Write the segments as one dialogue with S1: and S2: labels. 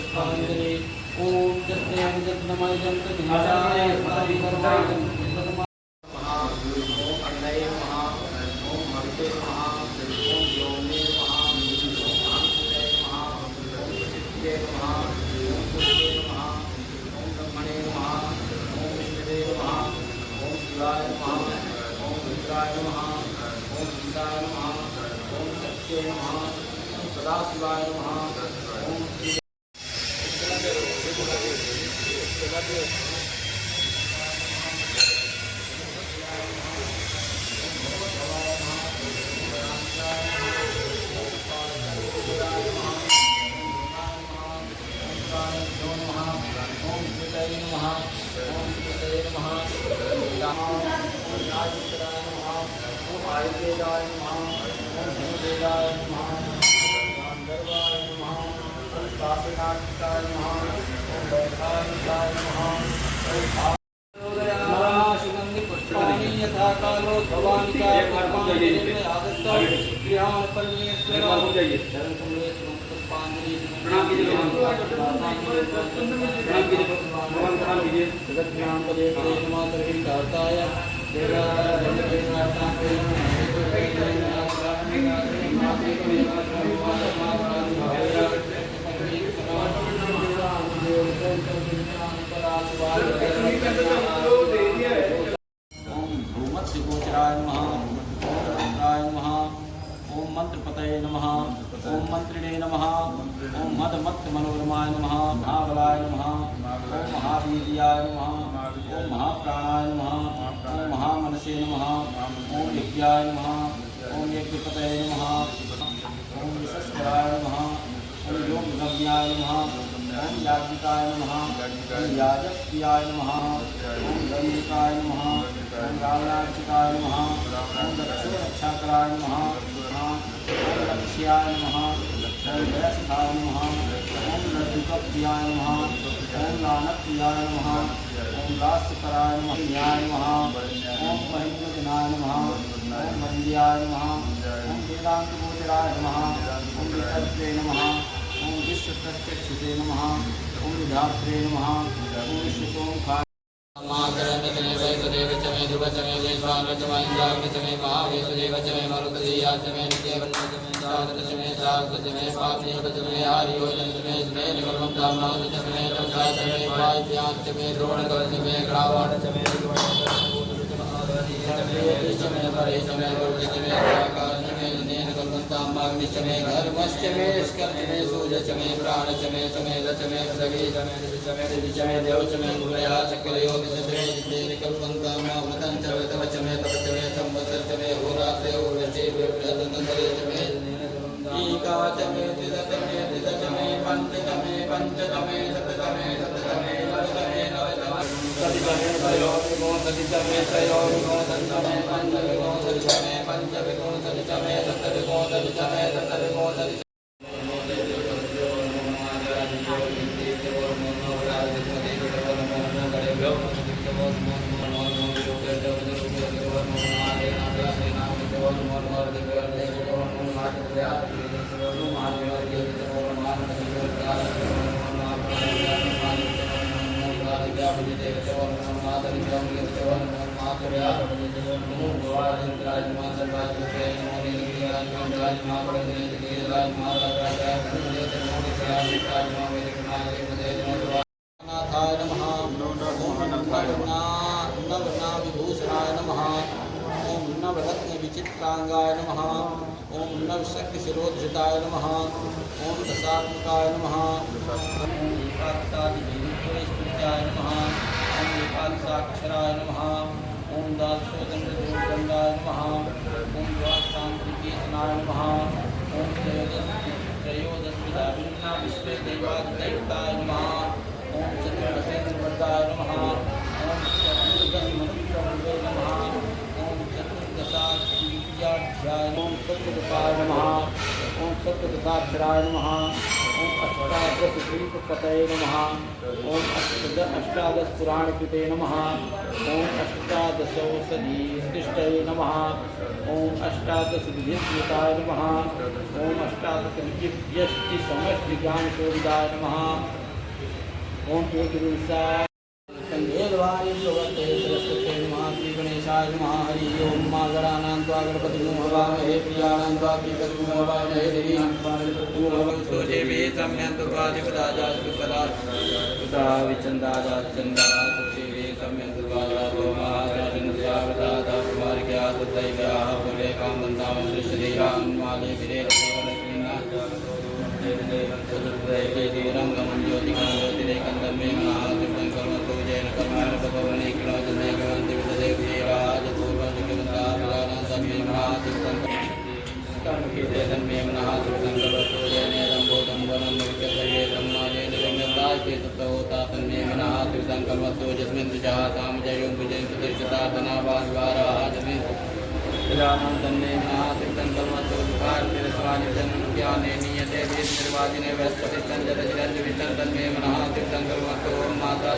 S1: पुष्पांजलि ओम जस्तेन जगन्नाय जंत सदाशिवाय नमः। ओम मंत्रपतये नमः। ओम मंत्रिणे नमः। ओम मदमत्त मनोरमाय नमः। महाबलाय नमः। ओम महावीर्याय नमः। ओम महाप्राणाय नमः। ओम महामनसे नमः। ओम यज्ञाय नमः। ओम यज्ञपतये नमः। ओम विशस्कराय नमः। ओम योगगम्याय नमः। ओम याज्ञिकाय नमः। ओम याजप्रियाय नमः। ओम दंडिकाय नमः। ओम रावणार्चिताय नमः। ओम दक्षोरक्षाकराय नमः। ओम लक्ष्याय नमः। ओम जयस्थाय नमः। ओम लड्डुकप्रियाय नमः। ओम नानप्रियाय नमः। ओम राष्ट्रकराय नमः। न्याय नमः। ओम महिन्द्रजनाय नमः। ओम वन्द्याय नमः। ओम वेदान्तगोचराय नमः। ओम वितत्रे नमः। ओम विश्वप्रत्यक्षते नमः। ओम विधात्रे नमः। ओम विश्वसोमुखाय मातरं वैसदेव च मे ध्रुव च मे वैश्वानर च मे इन्द्राग्नि च मे महावेशदेव च मे मरुतधीया च मे नित्यवन्न च मे चान्द्र च मे शाक्त च मे पापनीक च मे आर्योजन च मे स्नेहनिकर्मं धाम्नां च मे तथा च मे वायुव्यां च मे द्रोणकवच च मे ग्रावाण च मे च मे परे च मे गुरुज च मे आकार च मे स्नेहनिकर्मं धाम्नाग्नि च मे धर्मश्च मे स्कर्म च मे सूर्य च मे प्राण च मे समेत च मे पृथ्वी च मे च मे देव च मे गुरया चक्रयोग च मे निकल्पन्तां व्रतं च तव च मे तव च मे संवत्सर च मे होरात्रे होरचे व्रतन्तरे च मे ईका च मे त्रिदश च मे पंच च मे सत च मे नव च मे सति च मे त्रयोविगो सति च मे त्रयोविगो सति च मे पंचविगो सति च मे पंचविगो सति च मे सप्तविगो सति च मे सप्तविगो सति नाथाय नमः। सहस्रांगाय नमः। ओम नवशक्ति शिरोधृताय नमः। ओम दशात्मकाय नमः। ओम एकादशादिदेवस्तुत्याय नमः। ओम एकादशाक्षराय नमः। ओम दासोदंडाय नमः। ओम द्वादशांतिकेतनाय नमः। ओम त्रयोदशविधा विश्वे दैवादिदैवताय नमः। ओम चतुर्दशेन्द्रवरदाय नमः। ओम चतुर्दशमनुप्रभवे नमः। ओम चतुर्दशाध्याय ओम सप्तदशाय नमः। ओम सप्तदशाक्षराय नमः। ओम अष्टादशदीपपतये नमः। ओम अष्टादश पुराणकृते नमः। ओम अष्टादशौषधीष्टये नमः। ओम अष्टादशविधिस्मृताय नमः। ओम अष्टादशविद्यष्टिसमष्टिज्ञानशोभिताय नमः। ओम एकविंशाय संघेलवाणी प्रवर्ते सरस्वते नमः। श्री गणेशाय नमः। हरि ओम मा गणानां त्वा गणपतिं हवामहे प्रियाणां त्वा गीतगुं हवामहे देवीनां त्वा गणपतिं हवामहे सोजेमे सम्यन्तुपादिपदाजातुपदा सुता विचन्दाजाचन्दा सोजेमे सम्यन्तुपादागोमादाजनस्यावदादा कुमारिक्यादुदैव्याः पुरेकां वन्दां श्रीश्रीरां माले विरेरसेवनकीनां रंगमं ज्योतिकं ज्योतिरेकन्दं मे मनः कृष्णं कर्मतो जैन कर्माणि भगवने किलोचने भगवन्ति विददेव्येराजपूर्वं मे मनः कृष्णं कर्मकेतेदं मे मनः कृष्णं कर्मतो जैनेदं बोधं वनं भविष्यते ब्रह्माजेन व्यङ्गताय चेततो तातन्मे मनः कृष्णं कर्मतो यस्मिन् द्विजः सामजयों भुजं प्रतिष्ठिता धनावाद्वाराः जस्मिन् तन्मे मनः कृष्णं कर्मतो दुःखार्तिरस्वानि जन्मज्ञाने नीयते निर्वाचिने वस्पतिष्ठं जलचिरञ्जविष्ठं तन्मे मनः कृष्णं कर्मतो माता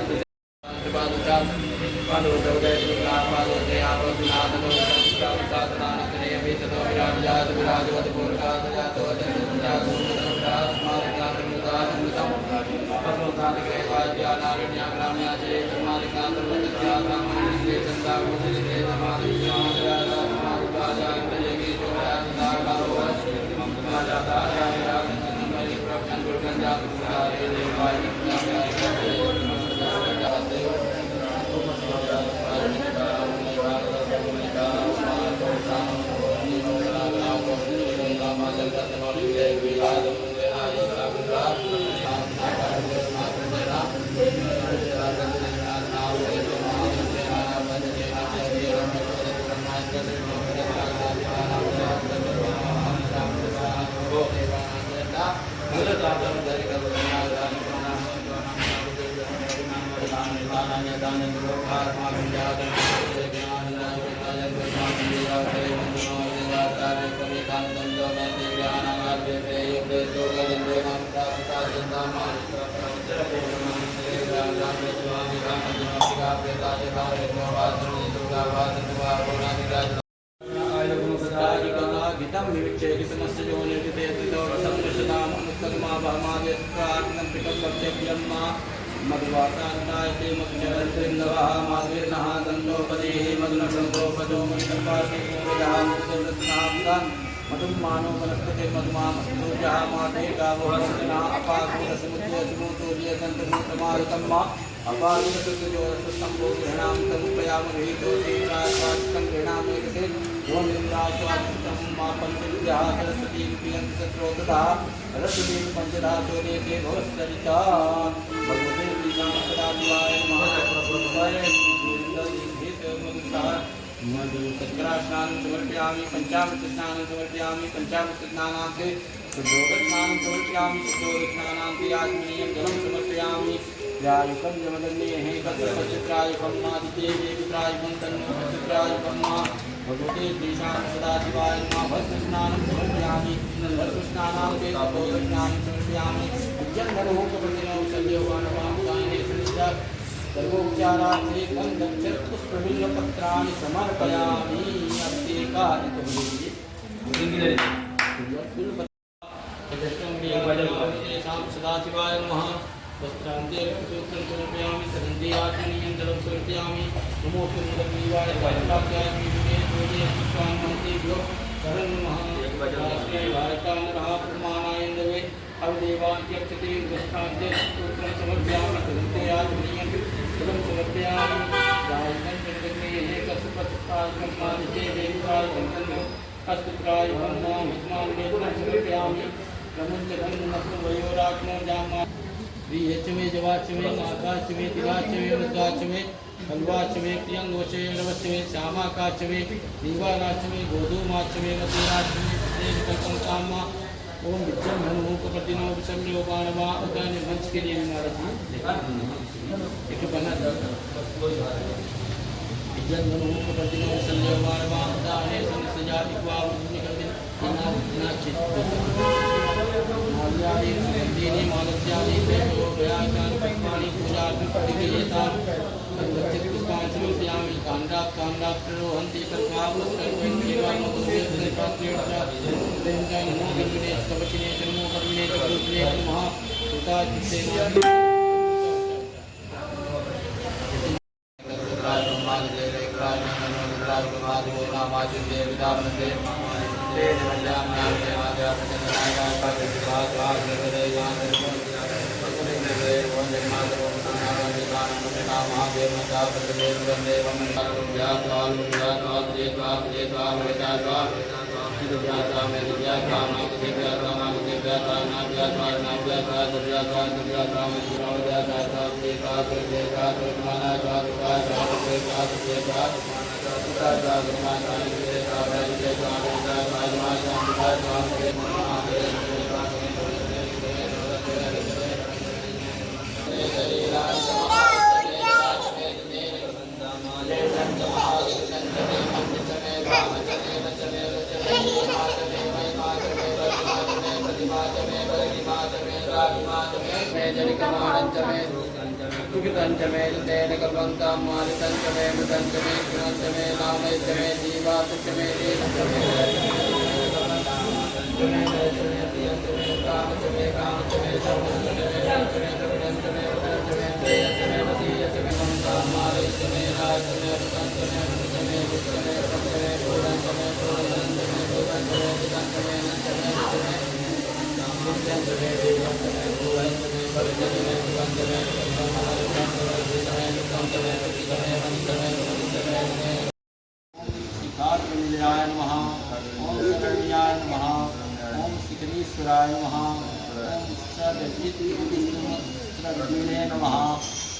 S1: गीतं विविच्येकितमस्य जो निर्जिते तदोरसंदृशताम् अनुत्तमाभमादेशप्राज्ञं पितं वक्तव्यम् मधुवातान्तायते मधुचरन्त्रिन्दवः माधुर्नः दन्तोपदेः मधुनसन्तोपदो मधुकर्पार्थिकोविदः मुक्तिरत्नाब्दान् मधुं मानो वनस्पते मधुमामस्तूजः माते गावः सजनः अपाकुरसमुद्यसमुतोर्यसन्तमुतमारुतं मा अपाकुरसुजोरसम्भो गृह्णां गृह्णामेकसे ओमिन्द्रास्वादिष्टं मा पञ्चविद्याः सरस्वती प्रियन्तस्रोतः रसदेव पञ्चधा सोदेशे भवस्सरिता भगवते श्रीरामसदाशिवाय नमः। मधुसत्करास्नानं समर्पयामि पञ्चामृतस्नानं समर्पयामि पञ्चामृतस्नानान्ते शुद्धोदकस्नानं समर्पयामि शुद्धोदकस्नानान्ते आत्मनीयं जलं समर्पयामि यायुकं यमदन्येः कस्यचित्रायुकं मादिदेवीत्रायुकं तन्नो चित्रायुकं मा भगवते श्रीशां सदाशिवाय नमः। भस्मस्नानं समर्पयामि भस्मस्नानान्ते शुद्धोदकस्नानं समर्पयामि उज्जन्मनोकप्रतिनो सद्योवानवामुदाने सुनिष्ठा सर्वोपचारार्थे गन्धं पुष्पबिल्वपत्राणि समर्पयामि। सदाशिवाय नमः। वस्त्रान्ते सूत्रं समर्पयामि सरन्ते आत्मनीयं जलं समर्पयामि नमोऽस्तु मुदग्रीवाय स्वामिकाय विष्णे सूर्ये पुष्पान्तेभ्यो शरणं नमः। भारतानरः प्रमाणायन्दवे अवदेवान्त्यक्षते वस्त्रान्ते सूत्रं समर्पयामि सरन्ते आत्मनीयं जलं समर्पयामि गायनं जगन्नेः कसुपत्तायं मादिते देवतायं अस्त्राय वन्नो हिस्मान नेत्रं समर्पयामि प्रमुञ्च गन्धनस्म वयोराग्नो जामा श्रीयचमे जवाचमे माकाचमे तिराचमे मृगाचमे खल्वाचमे प्रियंगोचे नवचमे श्यामाकाचमे दीवानाचमे गोधूमाचमे मधुराचमे देवकल्पं कामा ओम विद्यम हनुमुखपतिनो विसम्योपाणवा उदाने मंच के लिए महाराज जी एक बना विद्यम हनुमुखपतिनो विसम्योपाणवा उदाने संसजा इक्वा निकलते नाचित माल्यादि सुगंधिनी मालत्यादि देवो व्याख्यान पद्मानि पूजा प्रतिक्रियता तन्वचित पुष्पांशु श्यामि कांडात् प्ररोहन्ति कल्पावस्कर्वन्ति पात्रेण देवताय नमो कर्मिणे तवचिने नमो कर्मिणे तवचिने नमः सुताचित्ते सुखितंचमे तेन कल्पन्तं मालितंचमे मृतंचमे कृणंचमे नामयंचमे जीवातंचमे देवंचमे कामचमे कामचमे सर्वंचमे सर्वंचमे सर्वंचमे सर्वंचमे देयंचमे वसीयंचमे कल्पन्तं मालितंचमे राजंचमे मृतंचमे मृतंचमे गुप्तंचमे पंचमे पूर्णंचमे पूर्णंचमे पूर्णंचमे चितंचमे नंचमे नंचमे कामचमे देवंचमे पूर्णंचमे परिचमे सुगंधमे शिखार्निलयाय नमः ओम शरण्याय नमः ओम शिखरीश्वराय नमः ओम सदचित्तविष्णुने नमः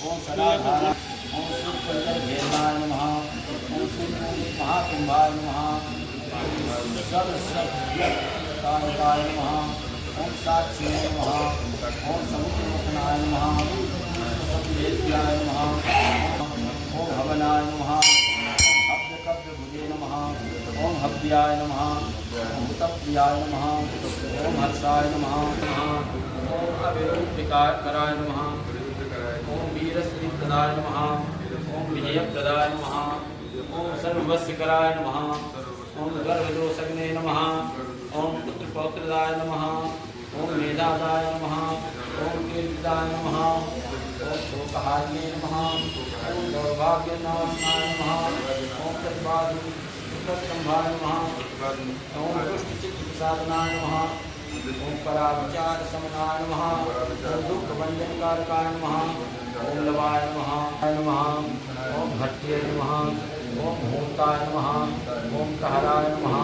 S1: ओम सदाधारा ओम सूर्यपंचभेदाय नमः ओम सूर्यमहाकुंभाय नमः सर्वसत्ताय नमः ओम साक्षिणे नमः ओम समुद्रमुखनाय नमः वेद्याय नमः ओम भवनाय नमः हव्यकव्यभुजे नमः ओम हव्याय नमः ओम हुतप्रियाय नमः ओम हर्षाय नमः ओम अविरूपिकाय नमः ओम वीरश्रीप्रदाय नमः ओम विजयप्रदाय नमः ओम सर्ववस्यकराय नमः ओम गर्भदोषग्ने नमः ओम पुत्रपौत्रदाय नमः ओम मेधादाय नमः ओम कीर्तिदाय नमः ओम शोकहारिणे नमः ओम सौभाग्यनाशनाय नमः ओम प्रतिभास्तंभाय नमः ओम दुष्टचित्तप्रसादनाय नमः ओम पराविचारशमनाय नमः ओम दुःखभञ्जनकारकाय नमः ओम लवाय नमः ओम भट्ट्ये नमः ओम भूताय नमः ओम कहराय नमः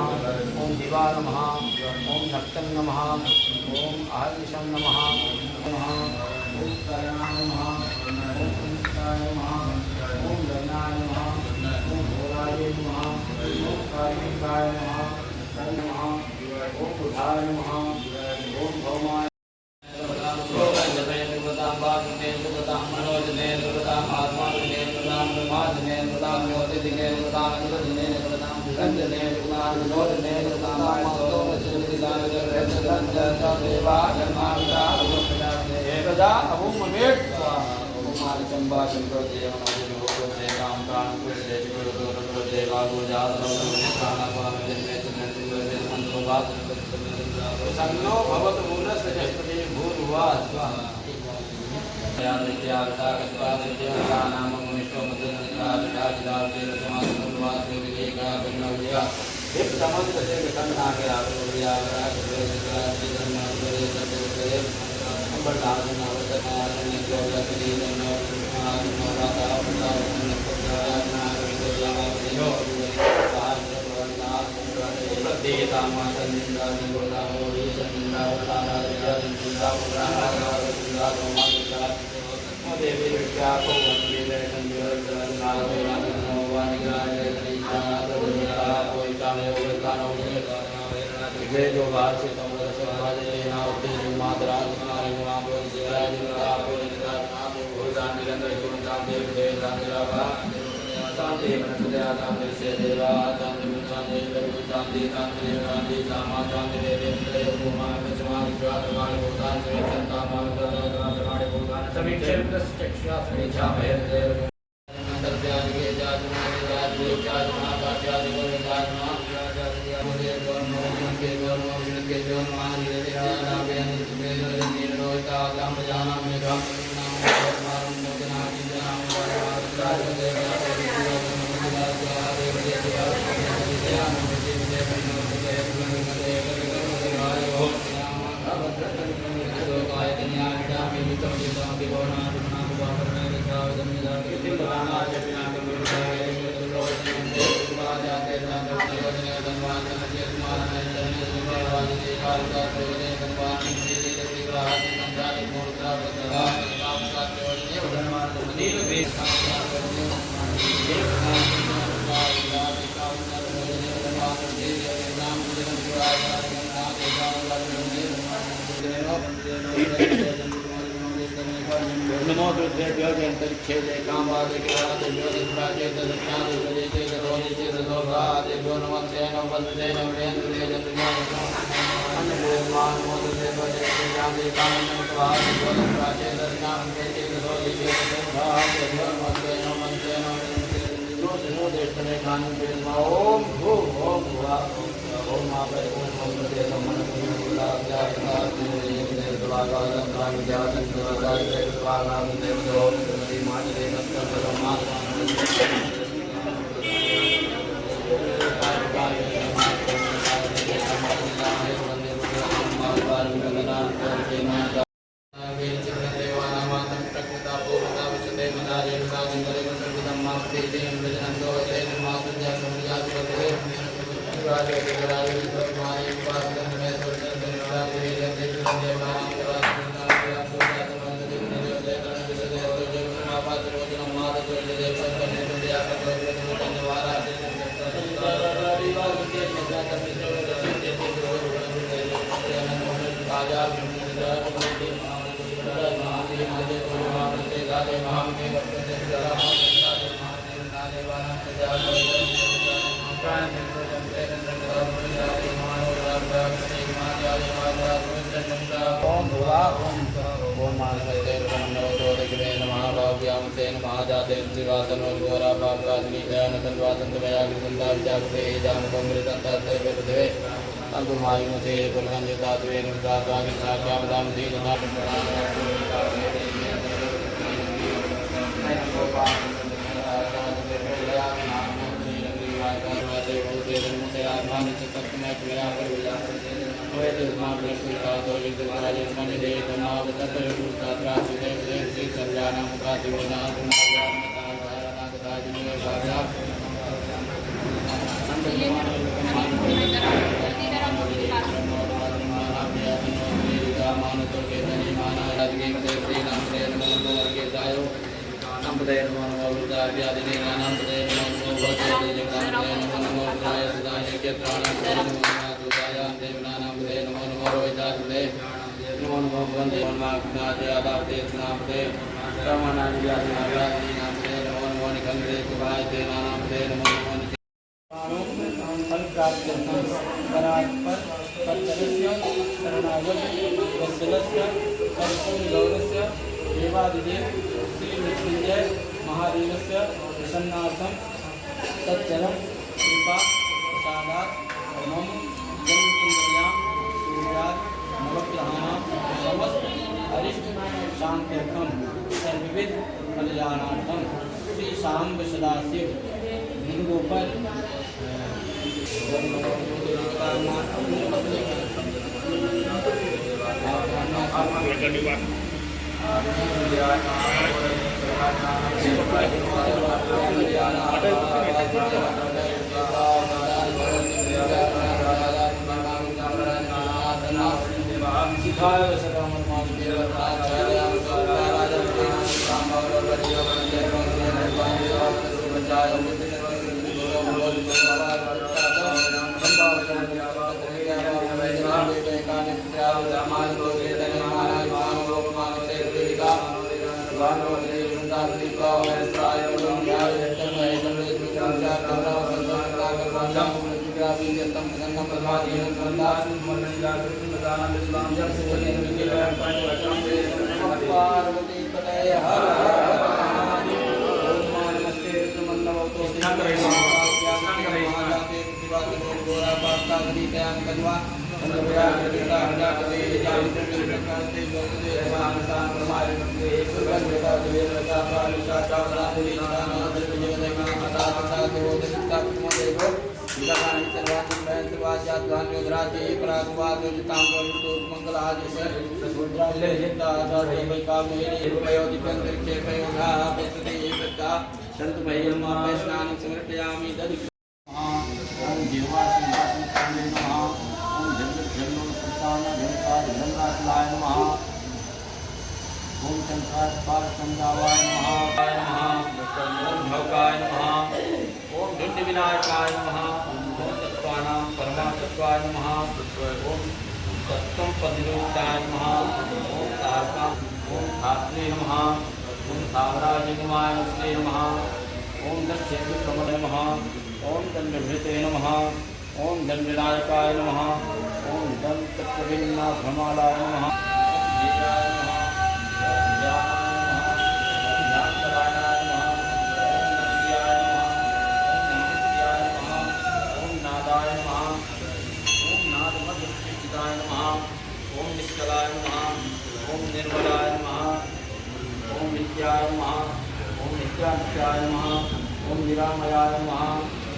S1: ओम दिवा नमः ओम नक्तं नमः ओम आहर्निशं नमः ओम करणाय नमः ओम कुंताय नमः ओम लग्नाय नमः ओम घोराय नमः ओम कार्मिकाय नमः ओम बुधाय नमः ओम भौमाय संगो भवतु मूलस्य जस्पति भूर्भुवा स्वाहा जो बाहर से तुम समाजे ना होते जो मात्रा हमारे गुलाम को जिया जिला को निका नाम भगवान निरंतर गुणगान देव देव राजरावा शांति मनसुदया शांति से देवा शांति शांति प्रभु शांति शांति शांति सामा शांति देव देव भगवान विश्वास विश्वास भगवान भगवान से संता मान भगवान भगवान सभी क्षेत्र चक्षा समीक्षा भैर देव अंतर त्याग के जात मान जात के जात मान का जात को जात मान मुझे के जो मान ले जाना बेन के जो नीर रोता गम जाना में गम नाम मारम मोजना की नाम राज देव नमो दुर्देव्यो जयंतरिक्षे जय कामवादे केरादेव्यो दिव्याजे ददक्षादे जयते गरोदे देव्यो नमस्ते नमस्ते नमरेन्द्रे जयंतरिक्षे अन्नदेवमान मोददेव जयते जाते कामनमस्वादे दिव्याजे ददक्षादे जयते गरोदे देव्यो नमस्ते नमस्ते नमरेन्द्रे ओम भू ओम भुवा ओम मापे ओम नमस्ते नमस्ते महादेवस्य प्रसन्नार्थं तच्चरं कृपा प्रसादात् मम जन्मकुंडल्यां सूर्यात् नवग्रहाणां समस्त अरिष्ट शांत्यर्थं सर्वविध कल्याणार्थं श्री शांब सदाशिव लिंगोपर शिखाय पार्वती पतये हर संतु भैया स्नान समर्पयामि दधि ओम जीवा सिंहासन कांडे नमः ओम जगत जन्म संतान जनकार जननाथलाय नमः ओम शंकर पार संगावाय नमः ओम भवकाय नमः ओम धुंड विनायकाय नमः ओम तत्वानां परमात्वाय नमः ओम सत्तम पदिरूपाय नमः ओम तारका ओम धात्रे नमः ओम तावराजनिमाय नमः ओम दक्षेत्र कमल नमः ओम दंडभृते नमः ओम दंडनायकाय नमः ओम दंतप्रवीणा भ्रमालाय नमः वीराय नमः ज्ञानकराय नमः ओम नादाय नमः ओम नादमध्यस्थिताय नमः ओम निष्कलाय नमः ओम निर्मलाय नमः ओम विद्याय नमः ओम नित्यानंदाय नमः ओम निरामयाय नमः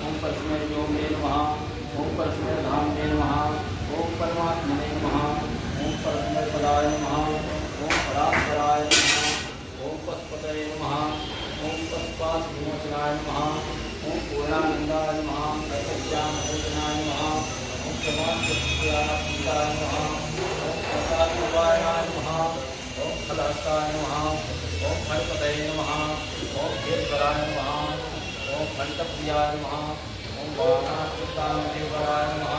S1: ओम परस्मै व्योमे नमः ओम परस्मै धामने नमः ओम परमात्मने नमः ओम परस्मै पदाय नमः ओम परात्पराय नमः ओम पशुपतये नमः ओम पशुपाश विमोचनाय नमः ओम पूर्णानंदाय नमः सत्यानंदनाय नमः ओम प्रमाणप्रत्याय नमः ओम प्रसादवाय नमः ओम खलास्ताय नमः ओम फलपतये नमः ओम खेतराय नमः ओम फलितप्रियाय नमः ओम वाणाचित्तादेवराय नमः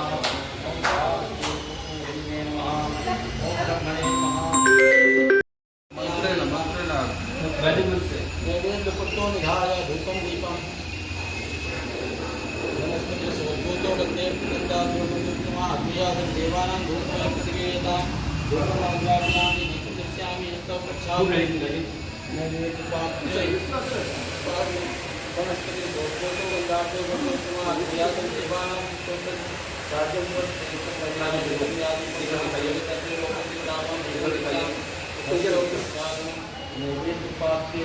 S1: ओम भावदेवपुरुषे नमः ओम ब्रह्मणे नमः देवेंद्र पुत्रो निधाय धूपम दीपम वनस्पति सोभूतो वन्दे पुनन्दाद्योगुरुत्तमा अग्नियादं देवानां धूपं प्रतिगेयता धूपमाग्राग्नानि दीपदृश्यामि यतो प्रक्षामि वनस्पति सोभूतो वन्दाद्यो गुरुत्तमा अग्नियादं देवानां धूपं साध्यं वर्तते धूपयादि दिगंभयते लोकतिदामं दिगंभयते नैवेद्य पात्रे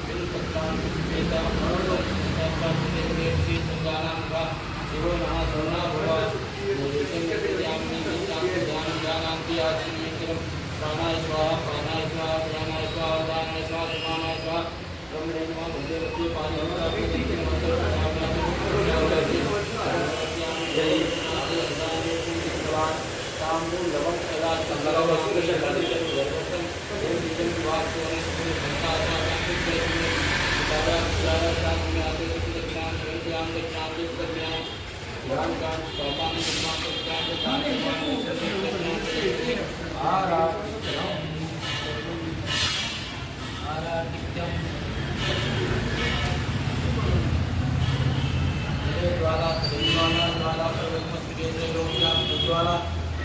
S1: बिल्पत्रां वेदा मनोरथात्मके देवते संगानां शिवो नमः सोना भवा नैवेद्यं प्रत्यामि विद्यां ज्ञानान्ति आत्मीयं प्राणाय स्वाहा प्राणाय स्वाहा प्राणाय स्वाहा प्राणाय स्वाहा समानाय स्वाहा ब्रह्मणे नमः भगवते पारिहृताय मंत्र जय ताम्बूल लवण कैलाश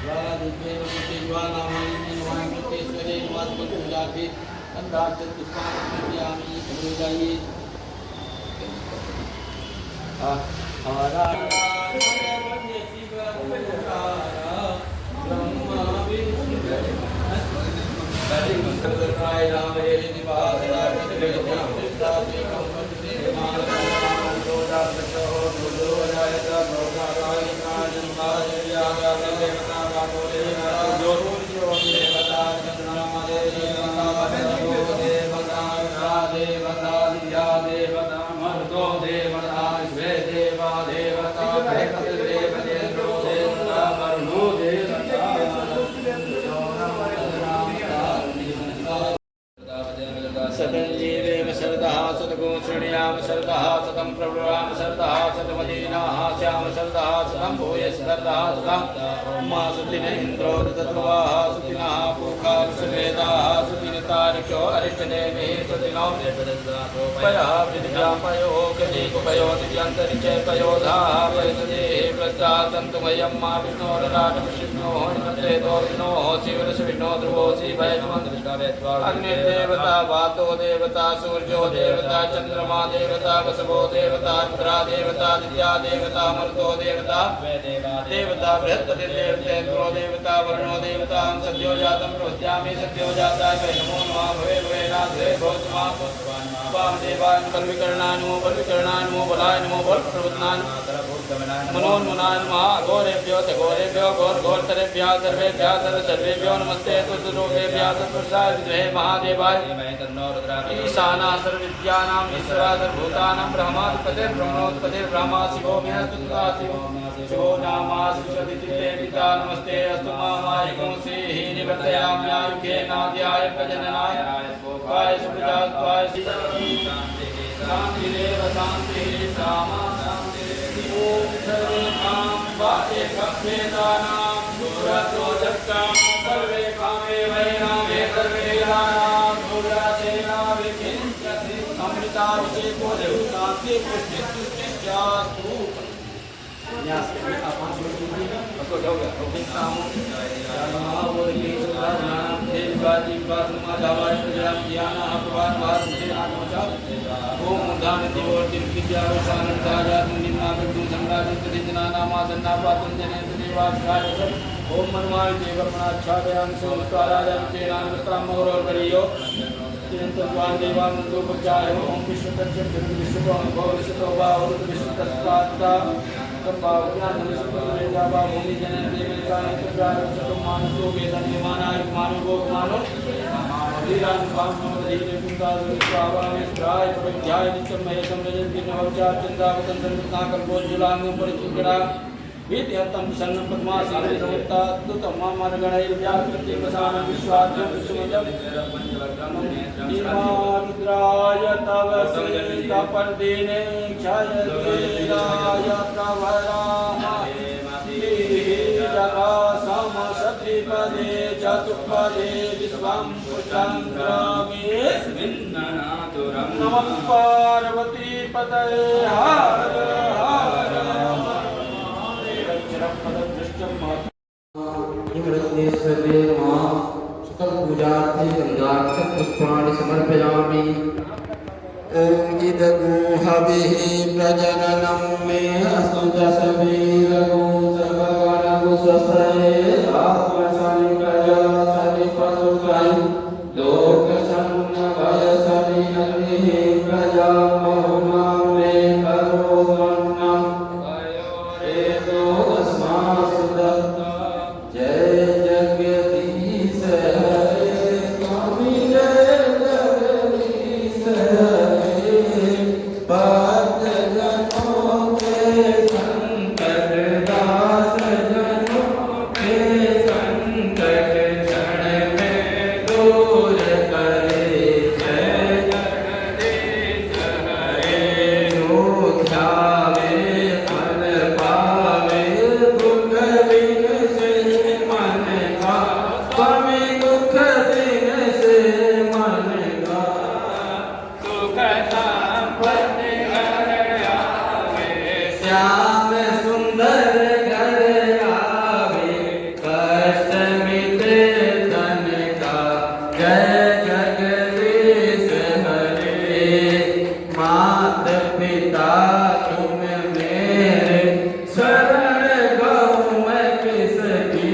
S1: ज्वाला दिव्ये नमस्ते ज्वाला मालिनी नमः मुक्तेश्वरे नमः पूजाते अंदाज पुष्पाणि समर्पयामि चलो जाइए सकल सद्गुं शृणुयाम शरदः सतं प्रभुराम शरदः सतमदीनाः श्याम शरदः सतं भूयश् शरदः सतं मा सुदिन इन्द्रो दत्तवाः सुदिनः पूखा सुवेदाः सुदिनतारिक्यो अरिष्टनेमिः सुदिनो पयः विद्यापयो गतिकुपयो दिव्यन्तरिक्षे पयोधाः पयसदेः प्रजा सन्तु मयं मा विष्णोरराट विष्णोः निमन्त्रेतो विष्णोः शिवरसविष्णो ध्रुवो अग्निर्देवता वातो देवता सूर्यो देवता चंद्रमा देवता वसवो देवता रुद्रा देवता दित्या देवता मरुतो देवता देवता बृहस्पति देवतेन्द्रो देवता वरुणो देवता सद्यो जातं प्रवद्यामि सद्यो जाताय वै नमो नमः भवे भवे नाथे भवतु वामदेवाय बलविकर्णाय नमो बलाय नमो बलप्रवदनाय मनोन्मनाय नमः घोरेभ्यो घोरेभ्यो घोरतरेभ्यः सर्वेभ्यः सर्वेभ्यो नमस्ते तुर्यरूपेभ्यः तत्पुरुषाय विद्महे महादेवाय ईशानः सर्वविद्यानाम् ईश्वरः सर्वभूतानां ब्रह्माधिपतिर्ब्रह्मणोत्पतिर्ब्रह्मा शिवो मे स्तुता शिवो नामा शिवदिते पिता नमस्ते अस्तु मामायिको श्रीः निवर्तयाम्यायुखेनाद्याय प्रजननाय काय सुप्रजात्वाय शान्तिरेव शान्तिः सामा शान्तिरेव ॐ सर्वेषां वाचेकभेदानां दूरदोषक्तां सर्वे कामे वैरामे सर्वेदानां दूरासेना विचिन्त्यति अमृताभिषेको देव शान्ति पुष्टिस्तुष्टिस्यास्तु ओम मनमाय देवपनाच्छादयां सोमकाराजंतेनामृतमोरोर्वरियो चिरंतवान देवानंदो प्रजाय ओम विश्वकर्षक विश्वको भवविश्वतो बाहुरुत विश्वतस्वात्ता संभावना नमस्कृतेजा भूमि जनन देवतानि प्रजाय सतमानसो वेदनिमानाय मानवो मानो वीरान पावनमदीने कुंताविश्वावामि स्त्राय प्रज्ञाय नित्यं महेशं रजन्ति नवचार चंद्रावतं सर्वताकल्पोज्ज्वलांगं परिचुक्कड़ा विद्यातं सन्न पद्मासने समर्ता दुतमामरगणैर्व्याकृति वसानं विश्वाद्यं विश्वमजं रुद्राय तव सीतापर्दिने क्षयतेराय प्रवरामहे जगा समसतिपदे चतुष्पदे विश्वं पुष्टाङ्ग्रामे नमः पार्वती पतये हर हर
S2: हिमरत्नेश्वरे नमः सकल पूजार्थे गंगाक्षत पुष्पाणि समर्पयामि ओम इदगु हविः प्रजननं मे अस्तु दशवीरगु सर्वगणगु स्वस्ते आत्मसंप्रजा सनिपसुकै लोकसन्नवय सनिहतिः प्रजा बहुनां मे करोमन्नं वेदो अस्मासु दत्ता जय जगदीश हरे स्वामी जय जगदीश हरे भक्त जनों के संकट दास जनों के संकट क्षण में दूर करे जय जगदीश हरे जो ध्यावे फल पावे दुख बिन से मन का स्वामी दुख बिन से मन का सुख संपत्ति घर आवे श्याम सुंदर घर आवे कष्ट मिटे तन का जय जगदीश हरे मात पिता तुम मेरे शरण गहूँ मैं किसकी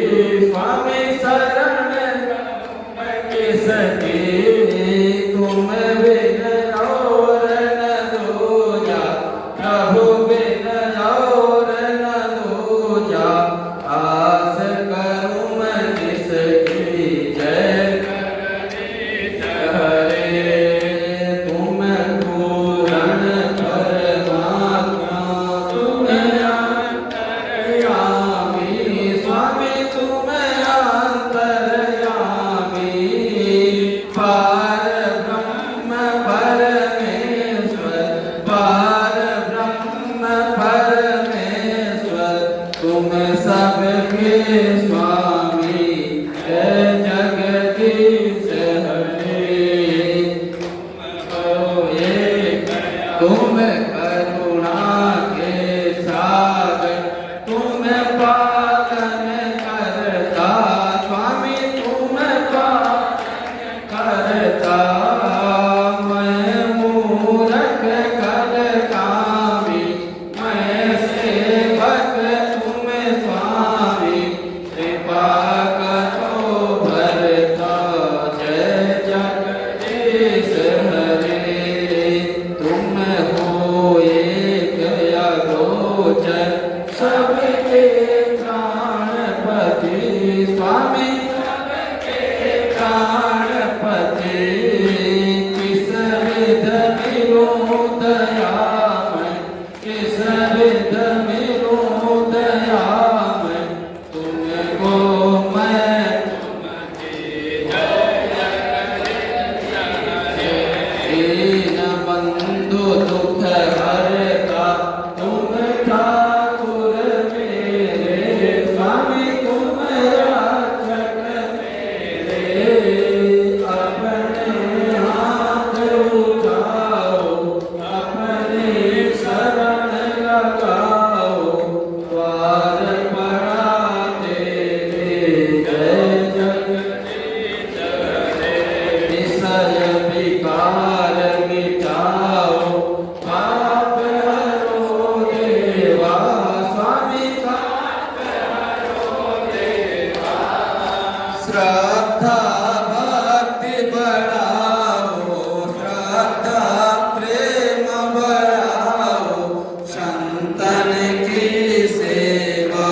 S2: स्वामी शरण गहूँ मैं किसकी तुम बिन और न दूजा प्रभु बिन और न दूजा आस करूँ मैं किसकी जय जगदीश हरे तुम पूरण परमात्मा तुम करुणा के सागर, तुम पालन करता स्वामी, तुम पालन करता। मैं मूरख कल कामी, मैं सेवक तुम स्वामी, कृपा करो भरता। जय जगदीश हरे, तुम हो एक अगोचर, सबके प्राणपति स्वामी, सबके प्राणपति। किस विध मिलो दयामय, किस विध मिलो दयामय, तुमको मैं दीन बंधु दुख हरता, तुम ठाकुर मेरे स्वामी, तुम रक्षक मेरे। अपने हाथ उठाओ, अपने शरण लगाओ, द्वार पड़ा तेरे। जय जगदीश हरे, निसय विकार मिटाओ, पाप हरो देवा स्वामी, पाप हरो देवा। श्रद्धा भक्ति बढ़ाओ, श्रद्धा प्रेम बढ़ाओ, संतन की सेवा।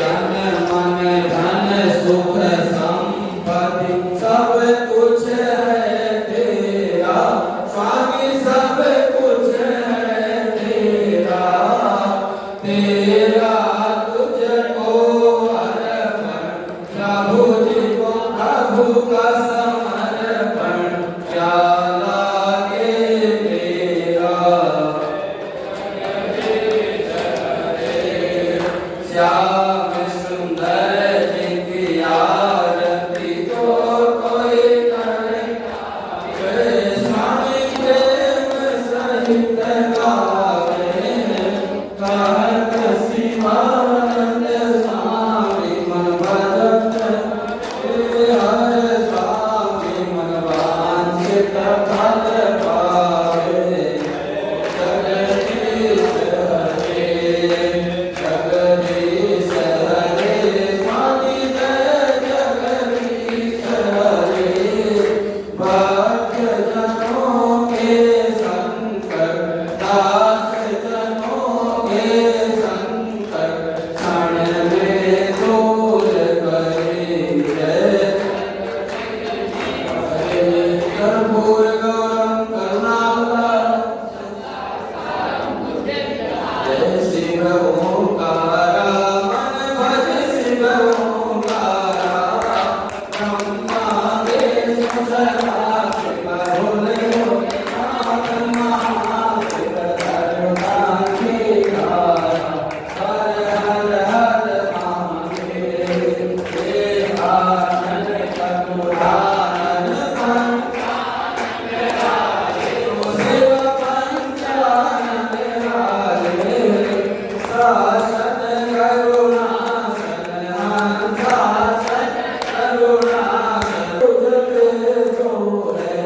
S2: धन मन धन सुख संपत्ति सब कुछ है तेरा स्वामी, सब कुछ है तेरा। तेरा तुझको अर्पण, प्रभु जी को प्रभु का समर्पण, क्या लागे मेरा। श्याम सुंदर जी की आरती तो कोई करे, स्वामी प्रेम सहित गावे। कहत शिवानंद स्वामी मन भजत, हर स्वामी मन वांछित फल पावे। जगदीश हरे, जगदीश हरे स्वामी, जय जगदीश हरे। भक्त जनों के संकट, दास जनों के संकट, क्षण में दूर करे। जय कर्पूर गौरम करुणावतारम, जय शिव ओंकारा, मन भज शिव ओंकारा। ब्रह्मा देव सदा शिव भोले हो, नाथ महादेव करुणा की धारा। हर हर हर महादेव, हे आनंद करुणानन शिव पंचानन वाले। शासन करुणा शासन करुणा तुझ पे जो है,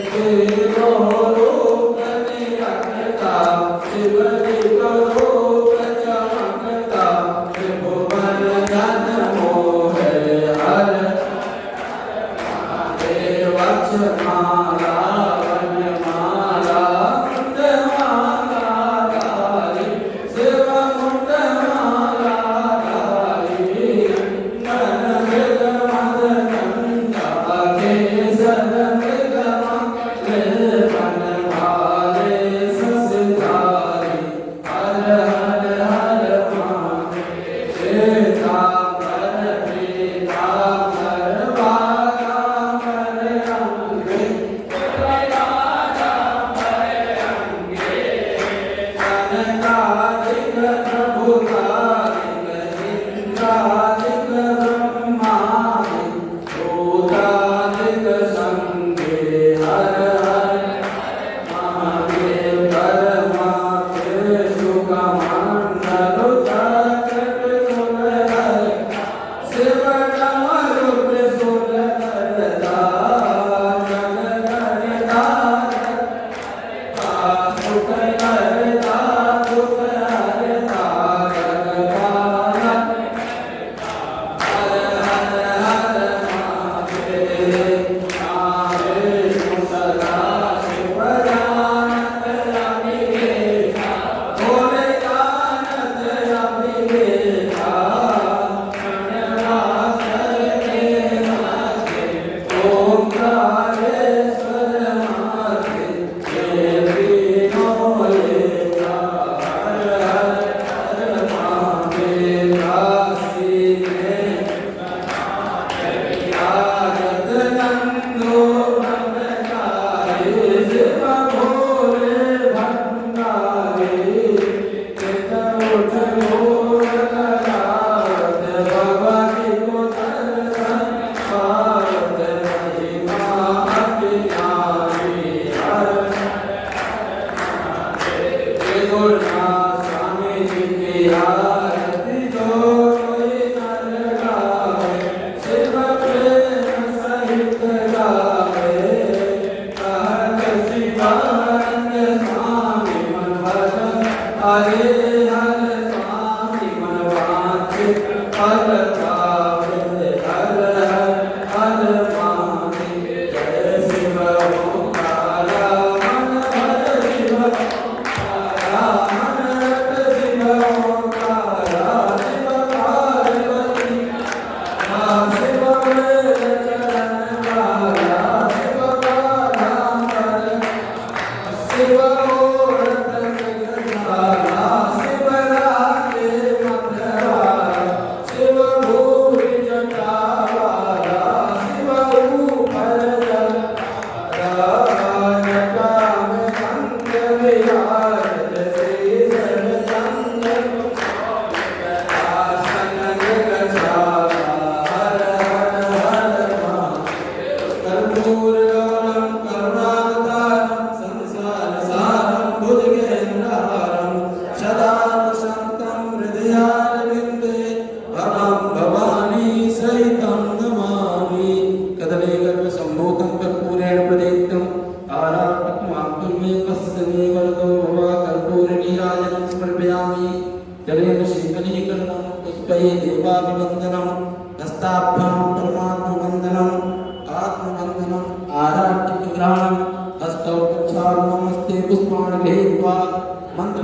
S2: तीनों रूप निरखता, शिव जी को रूप चमकता, त्रिभुवन धन मोह हर। वक्ष माला वनमाला, मुंड माला धारी, शिव मुंड माला धारी। नन मृग मद गंगा केसर मृग मद वन भाले ससधारी। हर हर हर महादेव, पीताम्बर पीताम्बर बालाम्बर अंगे।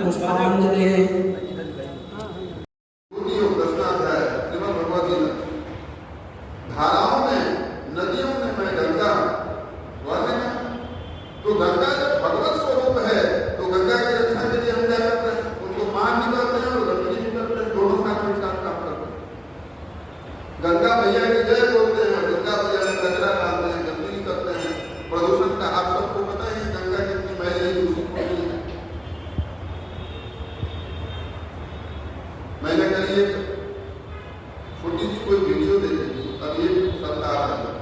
S2: पुष्पांजलि।
S3: धाराओं में, नदियों में मैं गंगा तो गंगा जब भगवत स्वरूप है तो गंगा की रक्षा के लिए हम क्या करते हैं? उनको मान भी करते हैं और गंदगी भी करते हैं, दोनों साथ में साथ काम करते हैं। गंगा मैया की जय बोलते हैं, गंगा मैया में कचरा डालते हैं, गंदगी करते हैं, प्रदूषण का आप सबको पता ही गंगा कितनी मैली दूषित होती है। मैंने कही एक छोटी सी कोई वीडियो देखी थी, अब ये सप्ताह आ रहा है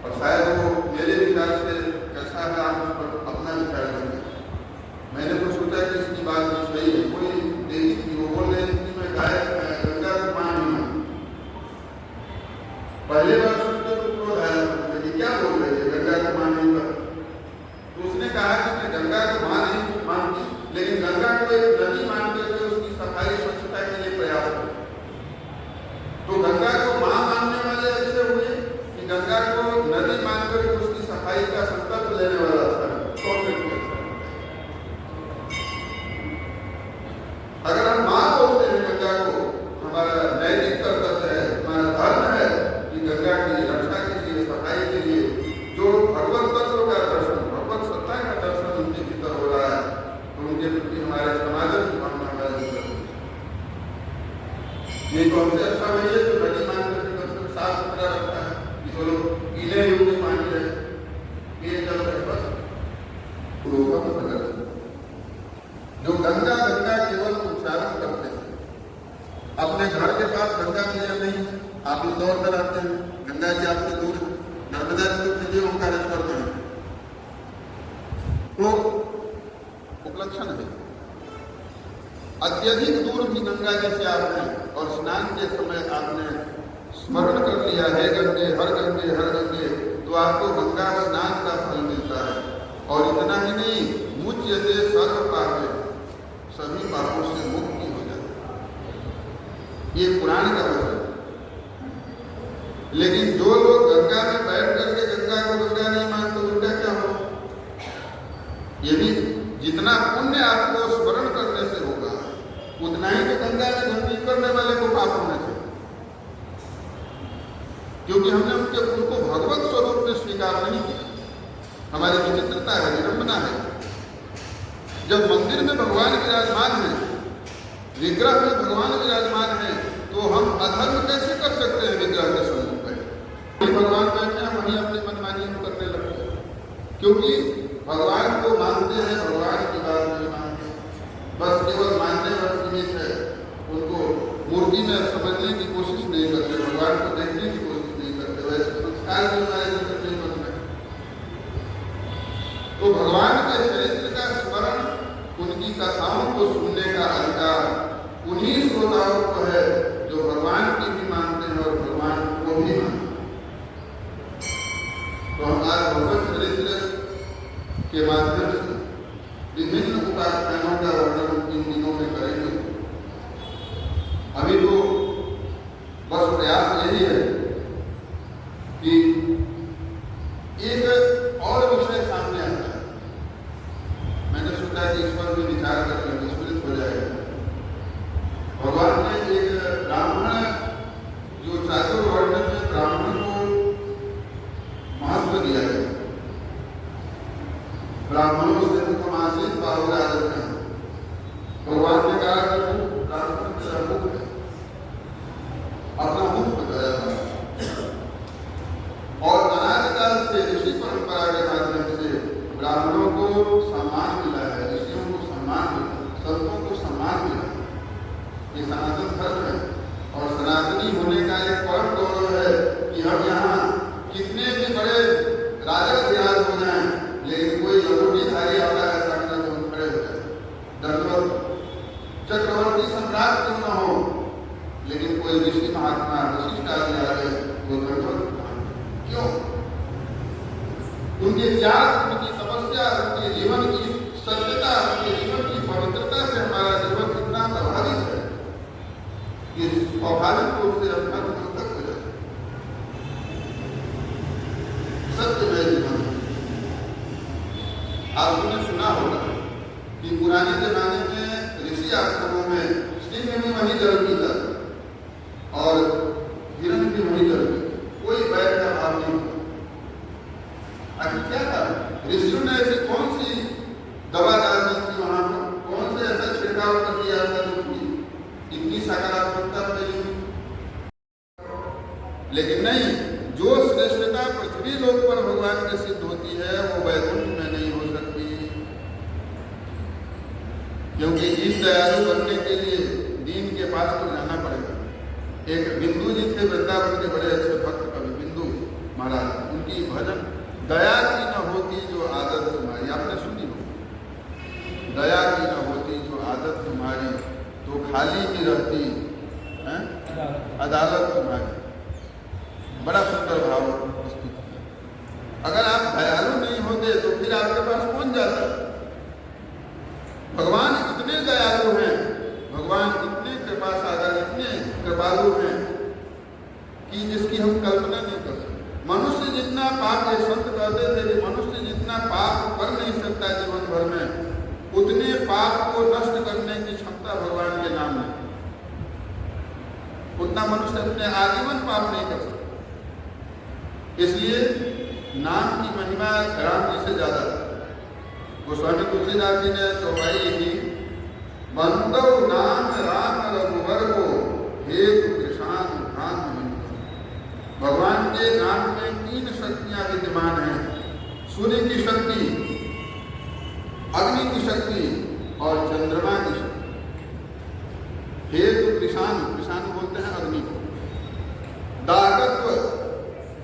S3: और शायद वो मेरे विचार से कैसा है आप उस पर अपना विचार करेंगे। मैंने तो सोचा कि इसकी बात भी सही है। कोई देखी थी, वो बोल रहे थे कि मैं गंगा को पानी में पहले बार सुनते तो क्रोध आया कि क्या बोल रहे थे गंगा को पानी पर। तो उसने कहा कि मैं गंगा को मां नहीं मानती, लेकिन गंगा को एक नदी मान करके उसकी सफाई स्वच्छता के लिए प्रयास करें। तो गंगा को मां मानने वाले ऐसे हुए कि गंगा को नदी मानकर उसकी सफाई का संकल्प लेने वाला था। अगर हम मां बोलते हैं गंगा को, हमारा नैतिक कर्तव्य है, हमारा धर्म है कि गंगा की रक्षा के लिए, सफाई के लिए जो भगवत तत्व का दर्शन, भगवत सत्ता का दर्शन उनके भीतर हो रहा है, तो उनके प्रति हमारे समाजन की भावना हमारे भीतर ये कौन से अच्छा नहीं है जो नदी मान करके साफ सुथरा रखता है कि जो लोग पीने योग्य पानी रहे, ये जल रहे बस जो गंगा गंगा केवल उच्चारण करते हैं। अपने घर के पास गंगा मैया नहीं है, आप इंदौर में रहते हैं, गंगा जी आपसे दूर है, नर्मदा जी तो विजय ओंकारेश्वर में है, तो उपलक्षण है। अत्यधिक दूर भी गंगा जी से आपने और स्नान के समय आपने स्मरण कर लिया है गंगे हर गंगे हर गंगे, तो आपको गंगा स्नान का फल मिलता है। और इतना ही नहीं, मुच्यते सर्व पापे, सभी पापों से मुक्ति हो जाती है। ये पुराण का वचन। लेकिन जो लोग गंगा में बैठ करके गंगा को गंगा नहीं मानते, उनका क्या हो? ये भी जितना पुण्य आपको स्मरण करने से होगा, उतना ही तो गंगा में गंदगी करने वाले को पाप होना चाहिए, क्योंकि हमने उनको भगवत स्वरूप में स्वीकार नहीं किया। हमारी विचित्रता है, विडंबना है। जब मंदिर में भगवान विराजमान है, विग्रह में भगवान विराजमान है, तो हम अधर्म कैसे कर सकते हैं? विग्रह के सम्मुख में भगवान बैठे हैं, वहीं अपनी मनमानी हम करने लगते हैं, क्योंकि भगवान को मानते हैं, भगवान की बात नहीं मानते, बस केवल मानने पर सीमित है। उनको मूर्ति में समझने की कोशिश नहीं करते, भगवान को देखने की कोशिश नहीं करते, वैसे संस्कार भी हमारे भीतर नहीं बन रहे। तो भगवान के चरित्र का स्मरण, उनकी कथाओं को सुनने का अधिकार उन्हीं श्रोताओं को है जो भगवान की भी मानते हैं और भगवान को भी मानते हैं। तो हम आज भगवत चरित्र के माध्यम से विभिन्न उपाख्यानों का वर्णन इन दिनों में करेंगे। अभी तो बस प्रयास यही है कि एक और विषय सामने आता है। मैंने सोचा कि इस पर भी विचार करके विस्मृत हो जाएगा। भगवान ने एक ब्राह्मण, जो चातुर्वर्ण में ब्राह्मण को महत्व दिया है, ब्राह्मणों से मुखमासित बाहुराजन है। भगवान ने कहा कि ब्राह्मण तेरा मुख है, अपना मुख बताया था। और अनादिकाल से ऋषि परंपरा के माध्यम से ब्राह्मणों को सम्मान मिला है, ऋषियों को सम्मान मिला, संतों को सम्मान मिला। ये सनातन धर्म है और सनातनी होने का एक परम गौरव है कि हम यहाँ कितने भी बड़े राजा विराज हो जाएं, लेकिन कोई लंगोटीधारी आता है सामने तो हम खड़े हो जाए। दंडवत चक्रवर्ती सम्राट क्यों न हो, लेकिन कोई ऋषि महात्मा वशिष्ठ आदि आ गए वो दंडवत क्यों? उनके त्याग, उनकी तपस्या, उनके जीवन की सत्यता, उनके जीवन की पवित्रता से हमारा जीवन कितना प्रभावित है, ये स्वाभाविक रूप से अपना पुस्तक हो जाए। सत्यमय जीवन। आपने सुना होगा कि पुराने जमाने में ऋषि आश्रमों में सिंह भी वही जल पीता और हिरण भी वही जल पीता, कोई बैर का भाव नहीं होता। आखिर क्या था? ऋषियों ने ऐसी कौन सी दवा डालनी थी वहां पर, कौन से ऐसा छिड़काव कर दिया था जो कि इतनी सकारात्मकता नहीं हुई? लेकिन नहीं, जो श्रेष्ठता पृथ्वी लोक पर भगवान के सिद्ध होती है वो वैकुंठ में नहीं हो सकती, क्योंकि दीन दयालु बनने के लिए दीन के पास तो जाना पड़ेगा। एक बिंदु जी थे वृंदावन के बड़े अच्छे भक्त कवि बिंदु महाराज, उनकी भजन दया की न होती जो आदत तुम्हारी, आपने सुनी हो, दया की न होती जो आदत तुम्हारी तो खाली ही रहती है अदालत तुम्हारी। बड़ा सुंदर भाव प्रस्तुत है। अगर आप दयालु नहीं होते तो फिर आपके पास कौन जाता? भगवान इतने दयालु हैं, भगवान इतने कृपा सागर, इतने कृपालु हैं कि जिसकी हम कल्पना नहीं कर सकते। मनुष्य जितना पाप, ये संत कहते थे कि मनुष्य जितना पाप कर नहीं सकता जीवन भर में, उतने पाप को नष्ट करने की क्षमता भगवान के नाम में, उतना मनुष्य अपने आजीवन पाप नहीं कर सकता। इसलिए नाम की महिमा राम जी से ज्यादा। गोस्वामी तुलसीदास जी ने चौपाई लिखी, बंदव नाम राम रघुवर को हेतु कृषाण भान। भगवान के नाम में 3 शक्तियां विद्यमान हैं, सूर्य की शक्ति, अग्नि की शक्ति और चंद्रमा की शक्ति। हेतु कृषाण, कृषाण बोलते हैं अग्नि को। दाहकत्व,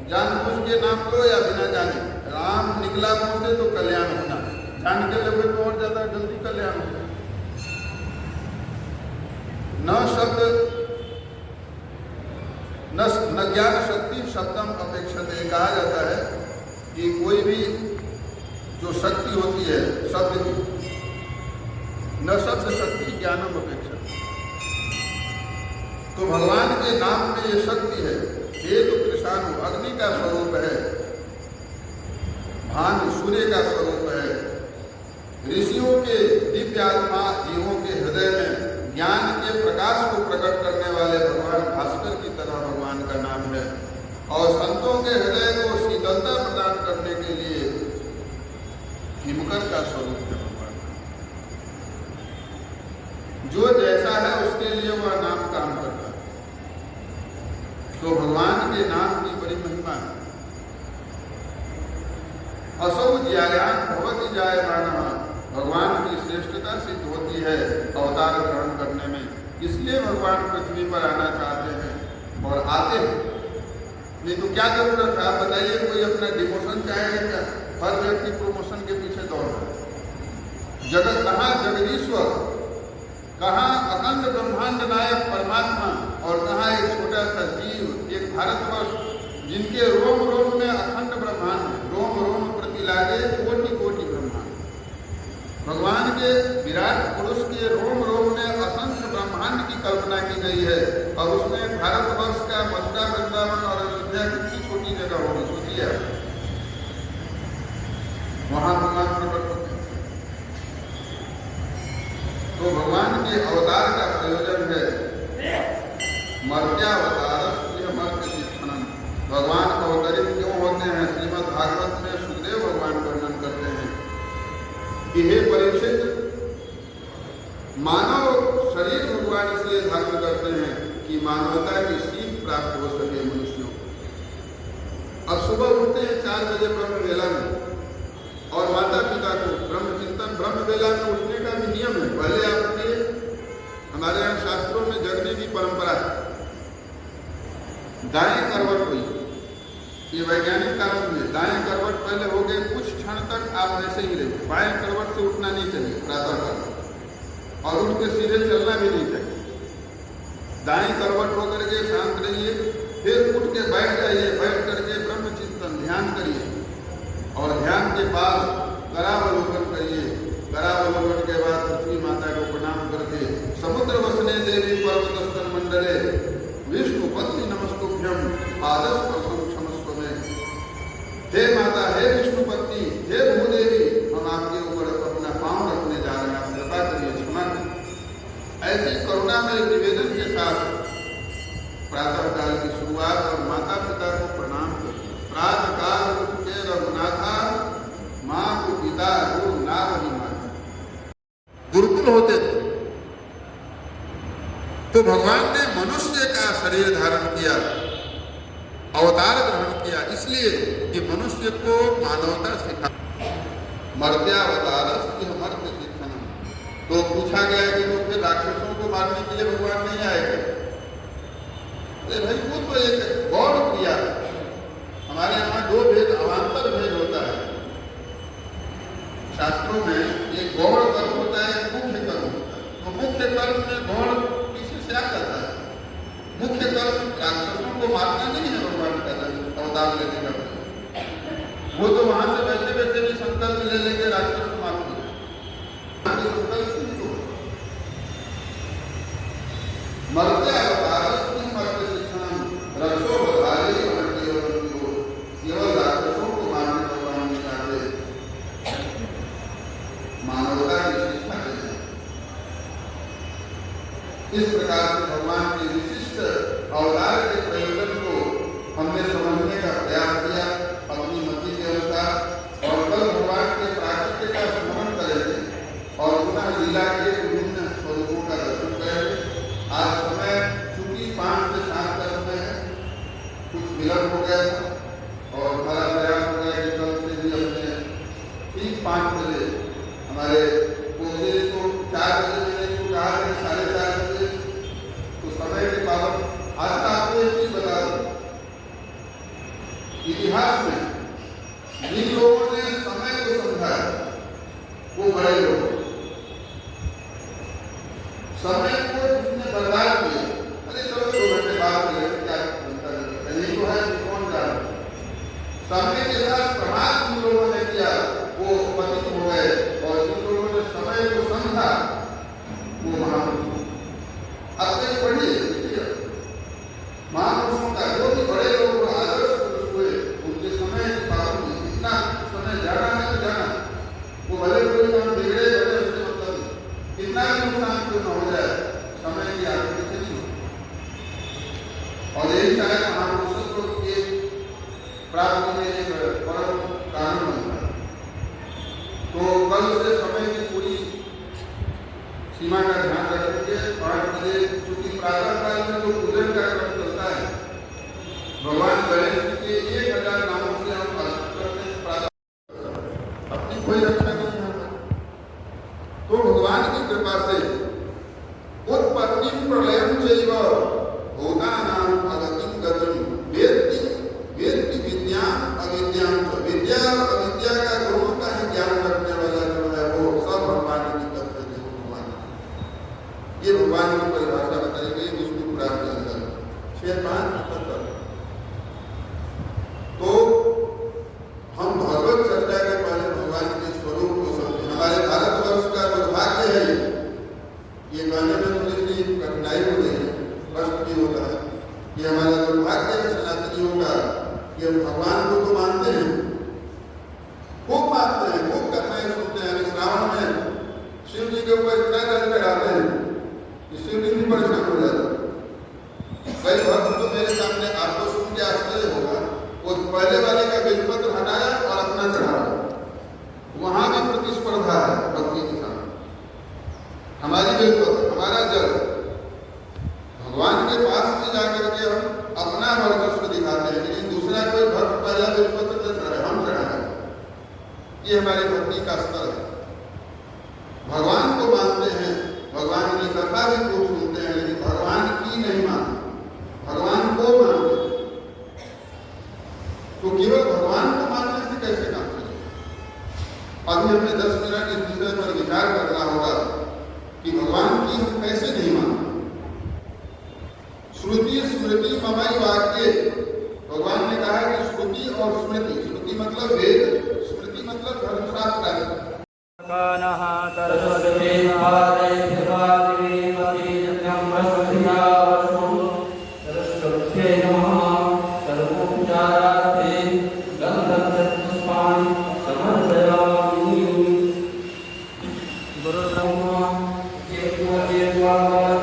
S3: जानबूझ के नाम लो या बिना जाने, राम निकला मुंह से तो कल्याण होना, जान के लोगे तो और ज्यादा जल्दी कल्याण होगा। न शब्द न ज्ञान शक्ति शब्दम अपेक्षते, कहा जाता है कि कोई भी जो शक्ति होती है शब्द की, न शब्द शक्ति ज्ञानम अपेक्षा, तो भगवान के नाम में ये शक्ति है। हेतु कृषाणु अग्नि का स्वरूप है, भानु सूर्य का स्वरूप है। ऋषियों के दिव्य आत्मा जीवों के हृदय में ज्ञान के प्रकाश को प्रकट करने वाले भगवान भास्कर की तरह भगवान का नाम है। और संतों के हृदय को शीतलता प्रदान करने के लिए हिमकर का स्वरूप है भगवान। जो जैसा है उसके लिए वह नाम काम करता है। तो भगवान के नाम की बड़ी महिमा है। असौ ज्यायान भवति जायमानः, भगवान की श्रेष्ठता सिद्ध होती है अवतार ग्रहण करने में। इसलिए भगवान पृथ्वी पर आना चाहते हैं और आते हैं, नहीं तो क्या जरूरत है? आप बताइए, कोई अपना डिमोशन चाहेगा क्या? हर व्यक्ति प्रमोशन के पीछे दौड़ रहा है। जगत कहाँ जगदीश्वर, कहाँ अखंड ब्रह्मांड नायक परमात्मा, और कहाँ एक छोटा सा जीव, एक भारतवर्ष जिनके रोम रोम में अखंड ब्रह्मांड, रोम रोम प्रति लागे कोटि कोटि ब्रह्मांड। भगवान के विराट पुरुष के रोम रोम में असंख्य ब्रह्मांड की कल्पना की गई है, और उसमें भारतवर्ष का मथुरा वृंदावन और अयोध्या कितनी छोटी जगह होगी, सोचिए। वहां भगवान प्रकट होते हैं। तो भगवान के अवतार का प्रयोजन है मर्त्यावतार मर्त्य शिक्षण। भगवान अवतरित क्यों होते हैं? श्रीमद् भागवत में सुखदेव भगवान वर्णन करते हैं कि हे परीक्षित, मानव शरीर भगवान इसलिए धारण करते हैं कि मानवता की सीख प्राप्त हो सके मनुष्यों को। अब सुबह उठते हैं 4 बजे ब्रह्म वेला में, और माता पिता को ब्रह्म चिंतन, ब्रह्म वेला में उठने का भी नियम है। पहले आपके हमारे यहाँ शास्त्रों में जगने की परंपरा है। दाएं करवट हुई, ये वैज्ञानिक कारण हुए। दाएं करवट पहले हो गए, कुछ क्षण तक आप ऐसे ही रहिए। बाएं करवट से उठना नहीं चाहिए प्रातः काल, और उठ के सीधे चलना भी नहीं चाहिए। दाएं करवट होकर के शांत रहिए, फिर उठ के बैठ जाइए, बैठ करके ब्रह्म चिंतन ध्यान करिए, और ध्यान के बाद करावलोकन करिए। करावलोकन के बाद पृथ्वी माता को प्रणाम करके समुद्र वसने देवी पर्वतस्थल मंडले विष्णु पत्नी नमस्तुभ्यम पादस्पर्शम क्षमस्व में। हे माता, हे विष्णु पत्नी, हे भूदेवी, हम आपके ऊपर अपना पांव रखने जा रहे हैं, आप कृपा करिए, क्षमा करिए। प्रतिकूल होते थे, तो भगवान ने मनुष्य का शरीर धारण किया, अवतार ग्रहण किया, इसलिए कि मनुष्य को मानवता सिखा। मर्त्यावतारस मर्त्य शिक्षण। तो पूछा गया कि तो फिर राक्षसों को मारने के लिए भगवान नहीं आएगा? अरे भाई, वो तो एक गौण क्रिया है। हमारे यहाँ दो भेद, अवान्तर भेद होता है शास्त्रों में। एक गौण कर्म होता है, एक मुख्य कर्म होता है। तो मुख्य कर्म में गौण पीछे से आ जाता है। मुख्य कर्म राक्षसों को मारना नहीं है भगवान का अवतार लेने का। वो तो वहां से बैठे बैठे भी संकल्प ले लेंगे राक्षस को मार दिया। मर्त्य अवतारस मर्त्य शिक्षण रक्षो बधाई केवल राक्षसों को मारने भगवान नहीं चाहते, मानवता की शिक्षा देते। इस प्रकार से भगवान के विशिष्ट अवतार के प्रयोजन को हमने समझने का प्रयास किया अपनी मति के अनुसार। और कल भगवान के प्राकृतिक का स्मरण करेंगे और पुनः लीला के विभिन्न स्वरूपों का दर्शन करेंगे। आज समय चूंकि 5 से 7 का समय है, कुछ विलंब हो गया था और हमारा प्रयास हो गया कि कल से भी अपने ठीक 5 बजे हमारे पोते को 4 बजे मैंने को कहा है 4:30 बजे, तो समय के पालन। आज का आपको एक चीज बता दूं, इतिहास में जिन लोगों ने समय को समझा वो बड़े लोग, समय को जिसने बर्बाद किया। अरे चलो 2 घंटे बाद में क्या कहीं तो है, कौन जाने। समय के साथ प्रमाद जिन लोगों ने किया वो पतित हो गए, और जिन लोगों ने समय को समझा वो महापुरुष। अब तक पढ़िए महापुरुषों का, जो भी बड़े लोग आदर्श पुरुष हुए, उनके समय की पाबंदी, इतना समय जाना है तो जाना। वो भले कोई काम बिगड़े भले, उससे मतलब कितना भी नुकसान क्यों न हो जाए, समय की आकृति से नहीं हो। और यही शायद महापुरुषत्व के प्राप्ति में एक परम कारण बनता है। तो कल से समय की पूरी सीमा का ध्यान रखेंगे। 5 बजे चूंकि प्रातः काल में जो पूजन का क्रम चलता है, भगवान गणेश जी के 1000 नामों से हम भाषण करते हैं। प्रातः अपनी कोई रक्षा नहीं है, तो भगवान की कृपा से उत्पत्ति प्रलयम चैव भूतानां अगतिं गतिं वेत्ति वेत्ति विद्याम अविद्याम च। विद्या और अविद्या का दोनों का ही ज्ञान रखने वाला जो है वो सब भगवान की तरफ से भगवान। ये भगवान की परिभाषा बताई गई विष्णु पुराण के अंदर 6:5-77। तो हम भगवत चर्चा के पहले भगवान के स्वरूप को समझें। हमारे भारतवर्ष का दुर्भाग्य है ये कहने में थोड़ी सी कठिनाई हो रही है, कष्ट भी होता है। ये हमारा दुर्भाग्य है सनातनियों का कि हम भगवान को तो मानते हैं, खूब मानते हैं, खूब कथाएं सुनते हैं। श्रावण में शिव जी के ऊपर इतना जल चढ़ाते हैं कि शिव जी भी परेशान हो जाते हैं। कई भक्त तो मेरे सामने आपको सुन के आश्चर्य होगा, वो पहले वाले का बेलपत्र हटाया और अपना चढ़ाया। वहां भी प्रतिस्पर्धा है भक्ति के साथ। हमारी बेलपत्र, हमारा जल, भगवान के पास में जाकर के हम अपना वर्चस्व दिखाते हैं, लेकिन दूसरा कोई भक्त पहला बेलपत्र न चढ़ाए, हम चढ़ाए। ये हमारी भक्ति का स्तर है। भगवान को मानते हैं, भगवान की कथा भी खूब सुनते हैं, लेकिन भगवान की नहीं मानते, भगवान को मानते हैं। तो केवल भगवान को मानने से कैसे काम चलेगा? अभी हमें 10 मिनट इस विषय पर विचार करना होगा कि भगवान की हम कैसे नहीं मानते। श्रुति स्मृति ममई वाक्य, भगवान ने कहा कि श्रुति और स्मृति, श्रुति मतलब वेद, स्मृति मतलब धर्मशास्त्र।
S2: गुरु ब्रह्मा